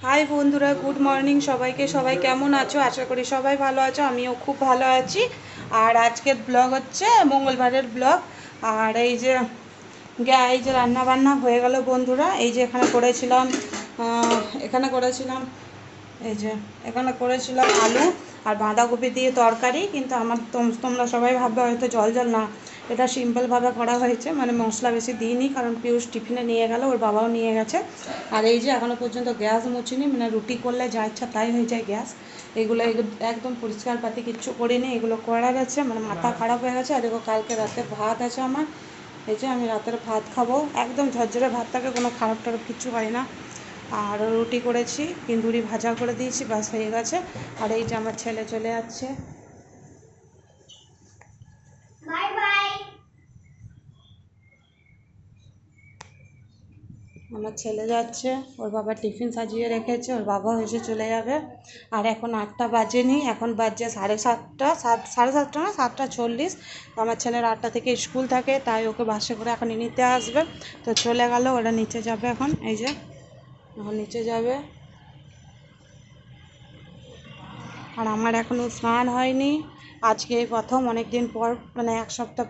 High বন্ধুরা, good morning সবাইকে। সবাই কেমন আছো? আশা করি সবাই ভালো আছো, আমিও খুব ভালো আছি। আর আজকের ব্লগ হচ্ছে মঙ্গলবারের ব্লগ। আর এই যে রান্না বান্না হয়ে গেল বন্ধুরা। এই যে এখানে করেছিলাম এই যে এখানে করেছিলাম আলু আর বাঁধাকপি দিয়ে তরকারি। কিন্তু তোমরা সবাই ভাববে হয়তো জল জল, না, এটা সিম্পলভাবে করা হয়েছে, মানে মশলা বেশি দিইনি, কারণ পিয়ুষ টিফিনে নিয়ে গেল, ওর বাবাও নিয়ে গেছে। আর এই যে এখনও পর্যন্ত গ্যাস মুছিনি, মানে রুটি করলে যা ইচ্ছা তাই হয়ে যায় গ্যাস। এগুলো একদম পরিষ্কার পাতি কিচ্ছু করিনি, এগুলো করার আছে, মানে মাথা খারাপ হয়ে গেছে। আর দেখো কালকে রাতে ভাত আছে আমার। এই যে আমি রাতের ভাত খাবো, একদম ঝরঝরে ভাত থাকে, কোনো খারাপ টারাপ কিচ্ছু হয় না। আর রুটি করেছি, তন্দুরি ভাজা করে দিয়েছি, বাস হয়ে গেছে। আর এই যে আমার ছেলে চলে যাচ্ছে। Bye bye. আমার ছেলে যাচ্ছে, ওর বাবা টিফিন সাজিয়ে রেখেছে, ওর বাবাও এসে চলে যাবে। আর এখন 8টা বাজেনি, এখন বাজছে 7:30, সাড়ে সাতটা না, 7:40। আমার ছেলের 8টা থেকে স্কুল থাকে, তাই ওকে বাসে করে এখন নিতে আসবে। তো চলে গেল, ওরা নিচে যাবে এখন। এই যে এখন নিচে যাবে। আর আমার এখনও স্নান হয়নি, আজকে এই প্রথম, অনেক দিন পর, মানে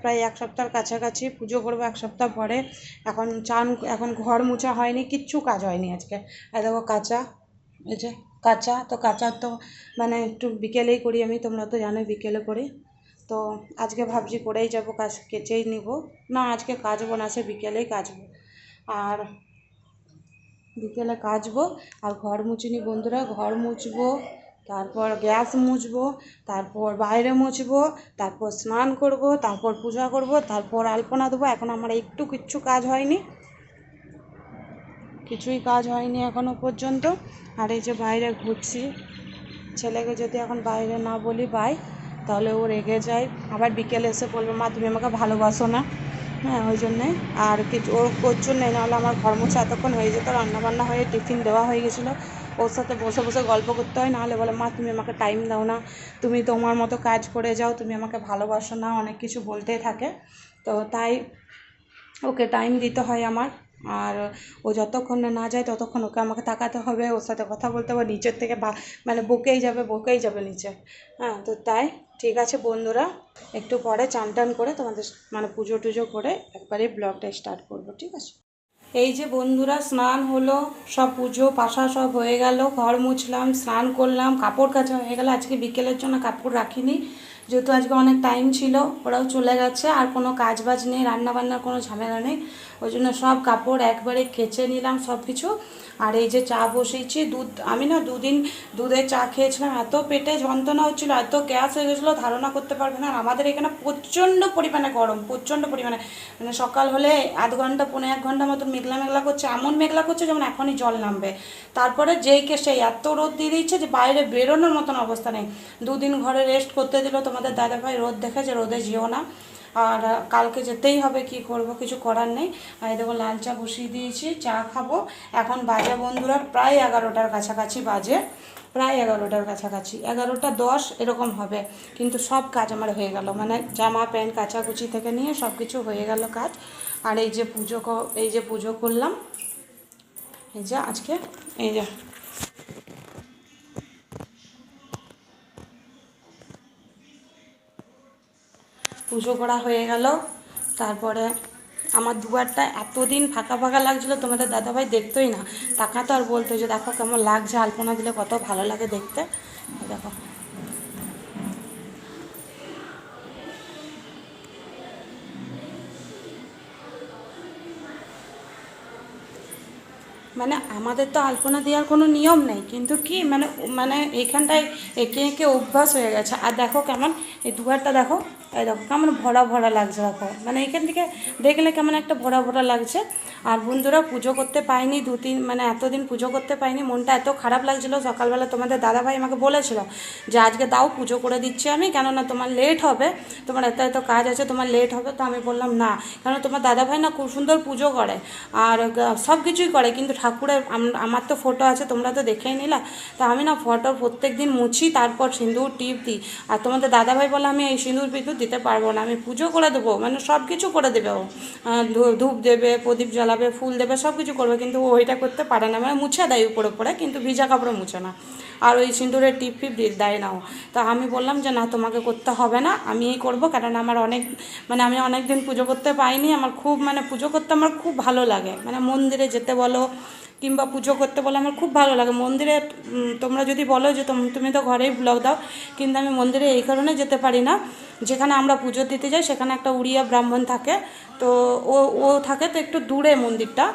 প্রায় এক সপ্তাহের কাছাকাছি পুজো করবো, এক সপ্তাহ পরে। এখন ঘর মোছা হয়নি, কিচ্ছু কাজ হয়নি আজকে। আর দেখো কাঁচা, এই যে কাঁচা তো মানে একটু বিকেলেই করি আমি, তোমরা তো জানোই বিকেলে করি। তো আজকে ভাবছি করেই যাবো, কাজ কেচেই নিব। না, আজকে কাচবো না, সে বিকেলেই কাচবো। আর বিকেলে কাচবো। আর ঘর মুছিনি বন্ধুরা, ঘর মুছবো, তারপর গ্যাস মুছবো, তারপর বাইরে মুছবো, তারপর স্নান করব, তারপর পূজা করব, তারপর আলপনা দেবো। এখন আমার কিচ্ছু কাজ হয়নি, কিছুই কাজ হয়নি এখনো পর্যন্ত। আর এই যে বাইরে ঘুরছি, ছেলেকে যদি এখন বাইরে না বলি বাই, তাহলে ও রেগে যায়, আবার বিকেলে এসে বলবে মা তুমি আমাকে ভালোবাসো না। হ্যাঁ, ওই জন্যে। আর কিছু ওর জন্যই, নাহলে আমার ঘর মোছা এতক্ষণ হয়ে যেত, রান্নাবান্না হয়ে টিফিন দেওয়া হয়ে গেছিলো। ওর সাথে বসে বসে গল্প করতে হয়, নাহলে বলে মা তুমি আমাকে টাইম দাও না, তুমি তোমার মতো কাজ করে যাও, তুমি আমাকে ভালোবাসো না, অনেক কিছু বলতেই থাকে। তো তাই ওকে টাইম দিতে হয় আমার। আর ও যতক্ষণ না যায় ততক্ষণ ওকে আমাকে তাকাতে হবে, ওর সাথে কথা বলতে হবে, নিচের থেকে মানে বকেই যাবে নিচে। হ্যাঁ, তো তাই ঠিক আছে বন্ধুরা, একটু পরে চান টান করে তোমাদের মানে পুজো টুজো করে একবারে ব্লগটা স্টার্ট করবো, ঠিক আছে? এই যে বন্ধুরা, স্নান হলো, সব পুজো পাশা সব হয়ে গেল, ঘর মুছলাম, স্নান করলাম, কাপড় কাচা হয়ে গেল। আজকে বিকেলের জন্য কাপড় রাখিনি, যেহেতু আজকে অনেক টাইম ছিল, ওরাও চলে গেছে, আর কোনো কাজ বাজ নেই, রান্নাবান্নার কোনো ঝামেলা নেই। ওই জন্য সব কাপড় একবারে কেচে নিলাম সব কিছু। আর এই যে চা বসিয়েছি, আমি না দুদিন দুধের চা খেয়েছিলাম, এত পেটে যন্ত্রণা হচ্ছিলো, এত গ্যাস হয়ে গেছিলো, ধারণা করতে পারবে না। আর আমাদের এখানে প্রচণ্ড পরিমাণে গরম, প্রচণ্ড পরিমাণে, মানে সকাল হলে আধ ঘন্টা 1.5 ঘন্টা মতো মেঘলা মেঘলা করছে, এমন মেঘলা করছে যেমন এখনই জল নামবে। তারপরে সেই এত রোদ দিয়ে দিচ্ছে যে বাইরে বেরোনোর মতন অবস্থা নেই। দুদিন ঘরে রেস্ট করতে দিল তোমাদের দাদাভাই, রোদ দেখেছে, রোদে যেও না। আর কালকে যেতেই হবে, কি করব, কিছু করার নেই। আর দেখো লাল চা বসিয়ে দিয়েছি, চা খাবো। এখন বাজে বন্ধুরা প্রায় 11টার কাছাকাছি বাজে, প্রায় 11টার কাছাকাছি, 11টা 10 এরকম হবে। কিন্তু সব কাজ আমার হয়ে গেল, মানে জামা প্যান্ট কাচাকুচি থেকে নিয়ে সব কিছু হয়ে গেল কাজ। আর এই যে পুজো করলাম, এই যে আজকে এই যে পুজো করা হয়ে গেল। তারপরে আমার দুয়ারটা এতদিন ফাঁকা ফাঁকা লাগছিলো, তোমাদের দাদাভাই দেখতোই না, তাকাতো আর বলতো যে দেখো কেমন লাগছে, আলপনা দিলে কত ভালো লাগে দেখতে। দেখো, মানে আমাদের তো আলপনা দেওয়ার কোনো নিয়ম নেই, কিন্তু কি মানে মানে এইখানটায় এঁকে এঁকে অভ্যাস হয়ে গেছে। আর দেখো কেমন, এই দুয়ারটা দেখো, এই দেখো কেমন ভরা ভরা লাগছে, দেখো মানে এইখান থেকে দেখলে কেমন একটা ভরা ভরা লাগছে। আর বন্ধুরা পুজো করতে পাইনি, মানে এতদিন পুজো করতে পাইনি, মনটা এত খারাপ লাগছিলো। সকালবেলা তোমাদের দাদাভাই আমাকে বলেছিল যে আজকে দাও পুজো করে দিচ্ছি আমি, কেননা তোমার লেট হবে, তোমার এত এত কাজ আছে, তোমার লেট হবে। তো আমি বললাম না, কেন তোমার দাদাভাই না খুব সুন্দর পুজো করে, আর সব কিছুই করে, কিন্তু ঠাকুরের আমার তো ফটো আছে, তোমরা তো দেখেই নিলা। তা আমি না ফটো প্রত্যেক দিন মুছি, তারপর সিঁদুর টিপ দিই। আর তোমাদের দাদাভাই বলে আমি এই সিঁদুর পিঁদুর দিতে পারবো না, আমি পুজো করে দেবো, মানে সব কিছু করে দেবে ও। ধূপ দেবে, প্রদীপ জ্বালাবে, ফুল দেবে, সব কিছু করবে, কিন্তু ও ওইটা করতে পারে না, মানে মুছে দেয় উপরে উপরে, কিন্তু ভিজা কাপড়ে মুছে না। আর ওই সিঁদুরের টিপ ফিপ দেয় না ও। তা আমি বললাম যে না, তোমাকে করতে হবে না, আমিই করবো, কারণ আমার অনেক মানে আমি অনেক দিন পুজো করতে পাইনি। আমার খুব মানে পুজো করতে আমার খুব ভালো লাগে, মানে মন্দিরে যেতে বলো কিংবা পুজো করতে বলো আমার খুব ভালো লাগে। মন্দিরে তোমরা যদি বলো যে তুমি তো ঘরেই ব্লগ দাও, কিন্তু আমি মন্দিরে এই কারণে যেতে পারি না, যেখানে আমরা পুজো দিতে যাই সেখানে একটা উড়িয়া ব্রাহ্মণ থাকে, তো ও ও থাকে তো একটু দূরে মন্দিরটা।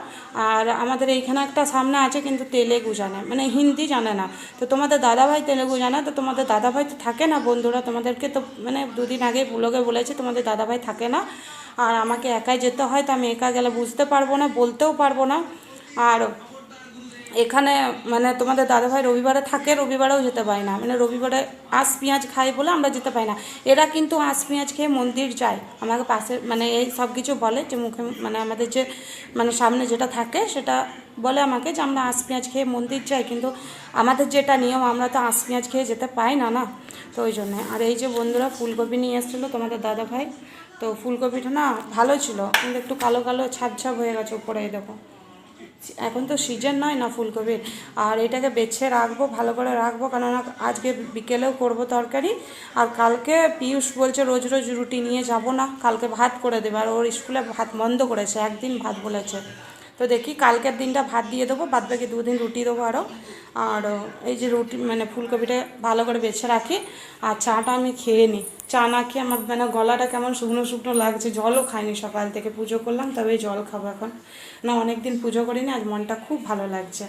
আর আমাদের এইখানে একটা সামনে আছে, কিন্তু তেলেগু জানে, মানে হিন্দি জানে না। তো তোমাদের দাদাভাই তেলেগু জানে, তো তোমাদের দাদাভাই তো থাকে না, বন্ধুরা তোমাদেরকে তো মানে দুদিন আগে ব্লগে বলেছে তোমাদের দাদাভাই থাকে না, আর আমাকে একাই যেতে হয়। তো আমি একা গেলে বুঝতে পারবো না, বলতেও পারবো না। আর এখানে মানে তোমাদের দাদাভাই রবিবারে থাকে, রবিবারেও যেতে পারি না, মানে রবিবারে আঁশ পেঁয়াজ খাই বলে আমরা যেতে পারি না। এরা কিন্তু আঁশ পেঁয়াজ খেয়ে মন্দির যায়, আমাকে পাশে মানে এই সব কিছু বলে যে মুখে, মানে আমাদের যে মানে সামনে যেটা থাকে সেটা বলে আমাকে যে আমরা আঁশ পেঁয়াজ খেয়ে মন্দির যাই, কিন্তু আমাদের যেটা নিয়ম আমরা তো আঁশ পেঁয়াজ খেয়ে যেতে পাই না না। তো ওই জন্যে। আর এই যে বন্ধুরা ফুলকপি নিয়ে এসেছিলো তোমাদের দাদাভাই, তো ফুলকপিটা না ভালো ছিল, কিন্তু একটু কালো কালো ছাপ ছাপ হয়ে গেছে উপরে, এই দেখো। এখন তো সিজন নয় না ফুলকপির। আর এটাকে বেছে রাখবো, ভালো করে রাখবো, কেননা আজকে বিকেলেও করব তরকারি। আর কালকে পিয়ুষ বলছে রোজ রোজ রুটি নিয়ে যাব না, কালকে ভাত করে দেবে, আর ওর স্কুলে ভাত বন্ধ করেছে, একদিন ভাত বলেছে। তো দেখি কালকের দিনটা ভাত দিয়ে দেবো, বাদ বাকি দুদিন রুটি দেবো আরও। আর এই যে রুটি মানে ফুলকপিটা ভালো করে বেছে রাখি, আর চাটা আমি খেয়ে নিই। চা না খেয়ে আমার মানে গলাটা কেমন শুকনো শুকনো লাগছে, জলও খাইনি সকাল থেকে, পুজো করলাম তবে জল খাবো এখন। না অনেক দিন পুজো করিনি, আজ মনটা খুব ভালো লাগছে।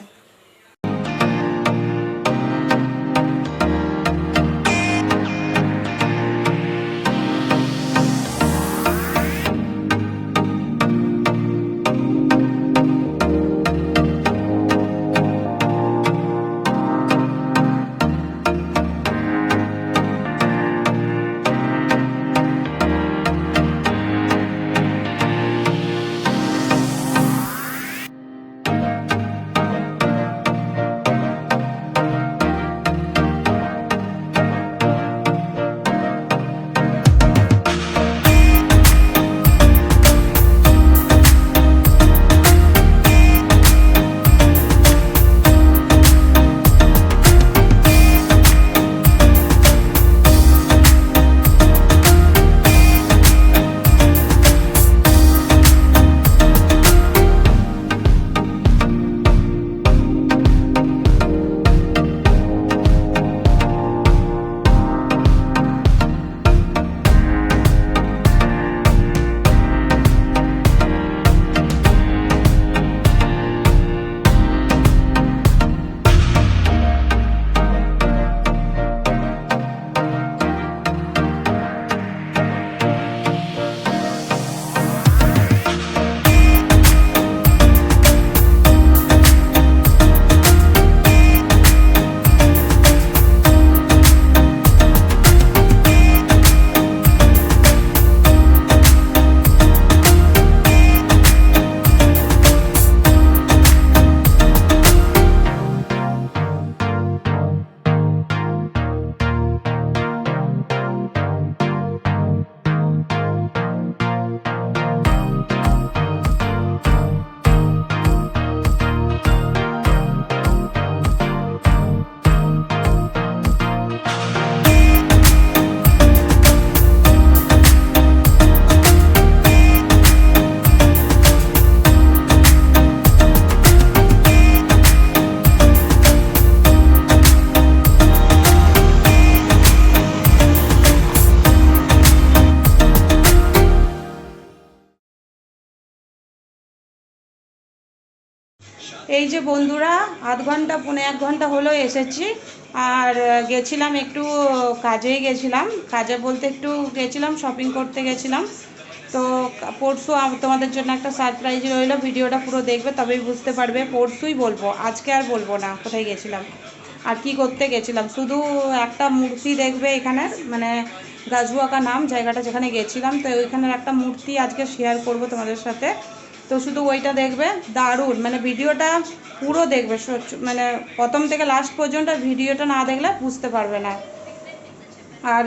এই যে বন্ধুরা আধ ঘন্টা পৌনে 1 ঘন্টা হলো এসেছি। আর গেছিলাম একটু কাজেই গেছিলাম, কাজে বলতে একটু গেছিলাম শপিং করতে গেছিলাম। তো পরশু তোমাদের জন্য একটা সারপ্রাইজ রইলো, ভিডিওটা পুরো দেখবে তবেই বুঝতে পারবে। পরশুই বলবো, আজকে আর বলবো না কোথায় গেছিলাম আর কি করতে গেছিলাম। শুধু একটা মূর্তি দেখবে এখানে, মানে গাজুয়াকা নাম জায়গাটা যেখানে গেছিলাম, তো ওইখানের একটা মূর্তি আজকে শেয়ার করব তোমাদের সাথে। তো শুধু ওইটা দেখবে, দারুণ, মানে ভিডিওটা পুরো দেখবে, মানে প্রথম থেকে লাস্ট পর্যন্ত ভিডিওটা না দেখলে বুঝতে পারবে না। আর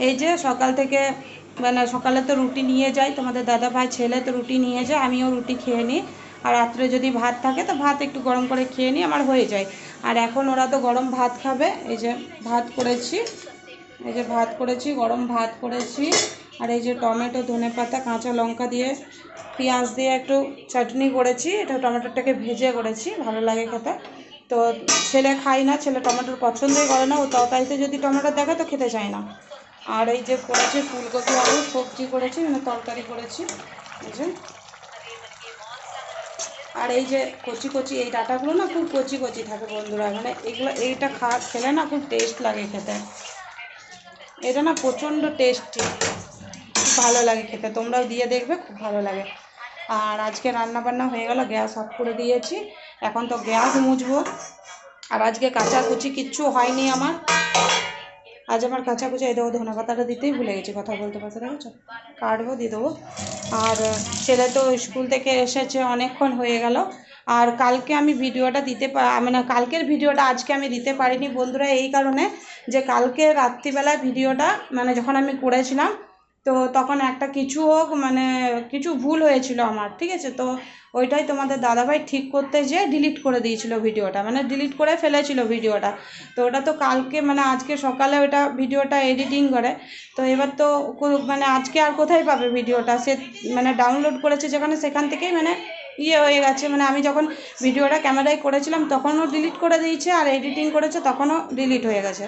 এই যে সকাল থেকে মানে সকালে তো রুটি নিয়ে যাই, তোমাদের দাদা ভাই ছেলে তো রুটি নিয়ে যায়, আমিও রুটি খেয়ে নিই। আর রাত্রে যদি ভাত থাকে তো ভাত একটু গরম করে খেয়ে নিই, আমার হয়ে যায়। আর এখন ওরা তো গরম ভাত খাবে, এই যে ভাত করেছি, এই যে ভাত করেছি, গরম ভাত করেছি। আর এই যে টমেটো, ধনেপাতা, কাঁচা লঙ্কা দিয়ে পেঁয়াজ দিয়ে একটু চাটনি করেছি, এটা টমেটোটাকে ভেজে করেছি, ভালো লাগে খেতে। তো ছেলে খাই না, ছেলে টমেটোর পছন্দই করে না, ও তরকারিতে যদি টমেটো দেখে তো খেতে চায় না। আর এই যে করেছি ফুলকপি আলু সবজি করেছি, মানে তরকারি করেছি, এই যে। আর এই যে কচি কচি এই ডাঁটাগুলো না খুব কচি কচি থাকে বন্ধুরা, মানে এগুলো এইটা খেলে না খুব টেস্ট লাগে খেতে, এটা না প্রচণ্ড টেস্টি, খুব ভালো লাগে খেতে, তোমরাও দিয়ে দেখবে, খুব ভালো লাগে। আর আজকে রান্না বান্না হয়ে গেল, গ্যাস অফ করে দিয়েছি, এখন তো গ্যাস মুছবো। আর আজকে কাচাকুচি কিচ্ছু হয়নি আমার, আজ আমার কাচাকুচি, এই দেবো ধনেপাতাটা দিতেই ভুলে গেছি, কথা বলতে পারতে, দেখেছো, কাটবো দিয়ে দেবো। আর ছেলে তো স্কুল থেকে এসেছে, অনেকক্ষণ হয়ে গেল। আর কালকে আমি ভিডিওটা মানে কালকের ভিডিওটা আজকে আমি দিতে পারিনি বন্ধুরা, এই কারণে যে কালকে রাত্রিবেলায় ভিডিওটা মানে যখন আমি করেছিলাম, তো তখন একটা কিছু হোক মানে কিছু ভুল হয়েছিল আমার, ঠিক আছে, তো ওইটাই তোমাদের দাদাভাই ঠিক করতে যেয়ে ডিলিট করে দিয়েছিল ভিডিওটা, মানে ডিলিট করে ফেলেছিল ভিডিওটা। তো ওটা তো কালকে মানে আজকে সকালে ওটা ভিডিওটা এডিটিং করে, তো এবার তো মানে আজকে আর কোথায় পাবে ভিডিওটা, সে মানে ডাউনলোড করেছে যেখানে সেখান থেকেই মানে ইয়ে হয়ে গেছে, মানে আমি যখন ভিডিওটা ক্যামেরায় করেছিলাম তখনও ডিলিট করে দিয়েছে, আর এডিটিং করেছে তখনও ডিলিট হয়ে গেছে।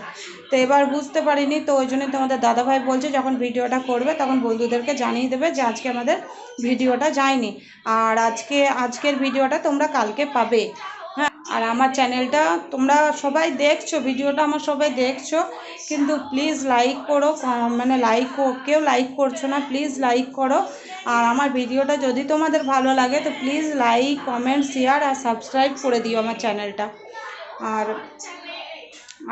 তো এবার বুঝতে পারিনি, তো ওই জন্যই তোমাদের দাদাভাই বলছে যখন ভিডিওটা করবে তখন বন্ধুদেরকে জানিয়ে দেবে যে আজকে আমাদের ভিডিওটা যায়নি, আর আজকের ভিডিওটা তোমরা কালকে পাবে। হ্যাঁ, আর আমার চ্যানেলটা তোমরা সবাই দেখছো, ভিডিওটা আমার সবাই দেখছো, কিন্তু প্লিজ লাইক করো, মানে কেউ লাইক করছো না, প্লিজ লাইক করো। আর আমার ভিডিওটা যদি তোমাদের ভালো লাগে তো প্লিজ লাইক, কমেন্ট, শেয়ার আর সাবস্ক্রাইব করে দিও আমার চ্যানেলটা।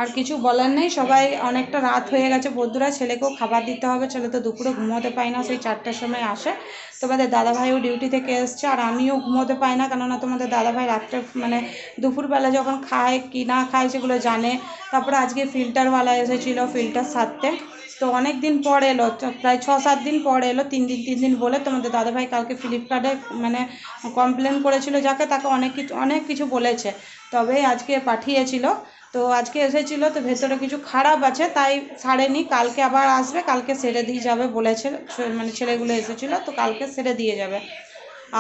আর কিছু বলার নেই, সবাই অনেকটা রাত হয়ে গেছে বন্ধুরা, ছেলেকেও খাবার দিতে হবে, ছেলে তো দুপুরে ঘুমোতে পায় না, সেই 4টার সময় আসে। তোমাদের দাদাভাইও ডিউটি থেকে এসছে, আর আমিও ঘুমোতে পাই না, কেননা তোমাদের দাদাভাই রাত্রে মানে দুপুরবেলা যখন খায় কি না খায় সেগুলো জানে। তারপরে আজকে ফিল্টারওয়ালা এসেছিলো ফিল্টার সারতে, তো অনেক দিন পর এলো, প্রায় 6-7 দিন পর এলো, 3 দিন বলে। তোমাদের দাদাভাই কালকে ফ্লিপকার্টে মানে কমপ্লেন করেছিল যাকে, তাকে অনেক কিছু বলেছে, তবে আজকে পাঠিয়েছিল। তো আজকে এসেছিল, তো ভেতরে কিছু খারাপ আছে তাই ছাড়েনি, কালকে আবার আসবে, কালকে সেরে দিয়ে যাবে বলেছে, মানে ছেলেগুলো এসেছিল, তো কালকে সেরে দিয়ে যাবে।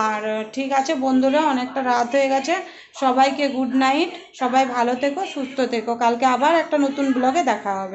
আর ঠিক আছে বন্ধুরা, অনেকটা রাত হয়ে গেছে, সবাইকে গুড নাইট, সবাই ভালো থেকো, সুস্থ থেকো, কালকে আবার একটা নতুন ব্লগে দেখা হবে।